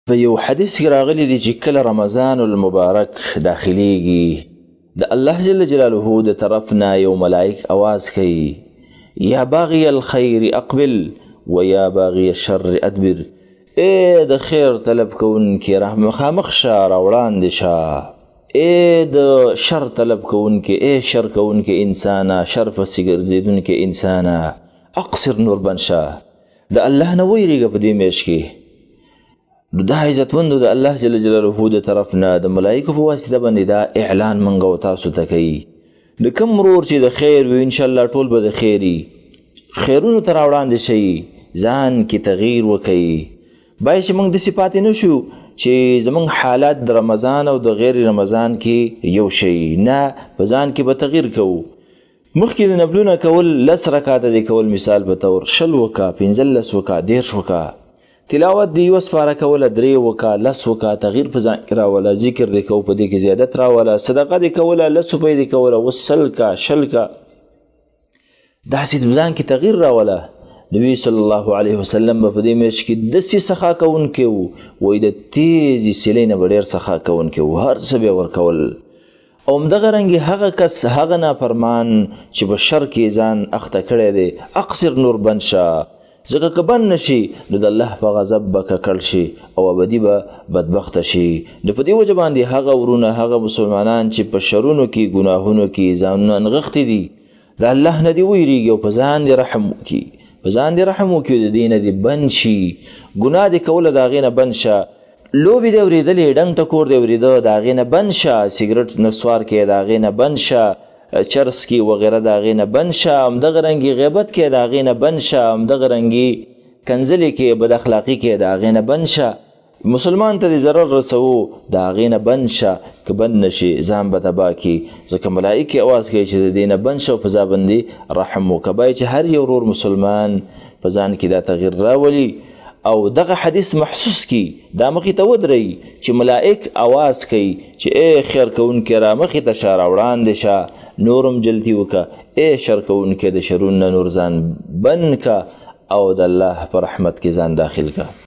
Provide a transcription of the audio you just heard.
په یو حدیث کې راغلی دی چې کله رمضان المبارک داخلیږي د الله جل جلاله د طرف نه یو ملائک आवाज کوي یا باغی الخیر اقبل و یا باغی الشر ادبر. اے د خیر طلب کوونکې مخامخ شه راوړاندې شه، اے د شر طلب کوونکې، اے شر کوونکې انسانه، شر پسې ګرځېدونکې انسانه، اقصر نور بند شه. د الله نه ویریږه په دې میاشت کې. نو دا عزتمندو د الله جل جلاله د طرف نه د ملائکو په واسطه باندې دا اعلان موږ او تاسو ته کوي. د کوم ورور چې د خیر وي انشاءالله ټول به د خیري خیرونو ته راوړاندې شي، ځان کې تغییر وکوي. باید چې موږ داسې پاتې نه شو چې زموږ حالات د رمضان او د غیر رمضان کې یو شی نه، په ځان کې به تغییر کوو. مخکې د نفلونه کول 10 رکعاته دی کول، مثال په طور 20 وکړه، 15 وکړه، 10 وکړه. تلاوت دی 1 سپاره کوله، 3 وکړه، 10 وکړه، تغییر په ځان کې راوله، ذکر دی کوو په دې کې زیادت راوله، صدقه دی کوله، 10 روپۍ دی کوله، 100 کا 20 کا، داسې په ځان کې تغییر راوله. نبی صلی الله علیه وسلم په دې میاشت کې داسې سخا کوونکی و، وایي د تیزې سیلۍ نه به ډېر سخا کوونکی و، هر څه به ورکول. او همدغه رنګې هغه کس هغه نافرمان چې په شر کې ځان اخته کړی دی، اقصر نور بند شه، ځکه که بند نشي نو د الله په غضب به ککړ شي او ابدي به بدبخته شي. نو په دې وجه باندې هغه ورونه، هغه مسلمانان چې په شرونو کې ګناهونو کې ځانونه نغښتي دي، د الله نه دې ویریږي او په ځان دې رحم وکړي، په ځان دې رحم وکړي، د دې نه دې بند شي، ګناه دې کوله د هغې نه بند شه، لوبې دې اورېدلې، ډنګ ټکور دې اورېده د هغې نه بند شه، سګرټ نسوار کې د هغې نه بند شه، چرس کې وغیره د هغې نه بند شه، همدغه رنګې غیبت کې د هغې نه بند شه، همدغه رنګې کنځلې کې بد اخلاقي کې د هغې نه بند شه، مسلمان ته دې ضرر رسوو د هغې نه بند شه. که بند نشي ځان به تباه کړي، ځکه ملائکې اواز کوي چې د دې نه بند شه او په ځا باندې رحم وکړه. باید چې هر یو ورور مسلمان په ځان کې دا تغییر راولي او دغه حدیث محسوس کی، دا مخې ته ودرئ چې ملائک اواز کوي چې اے خیر کوونکې را مخې ته شه، راوړاندې شه، نورم جلتی وکړه، اے شر کوونکې د شرونو نور ځان بند که او د الله په رحمت کې ځان داخل که.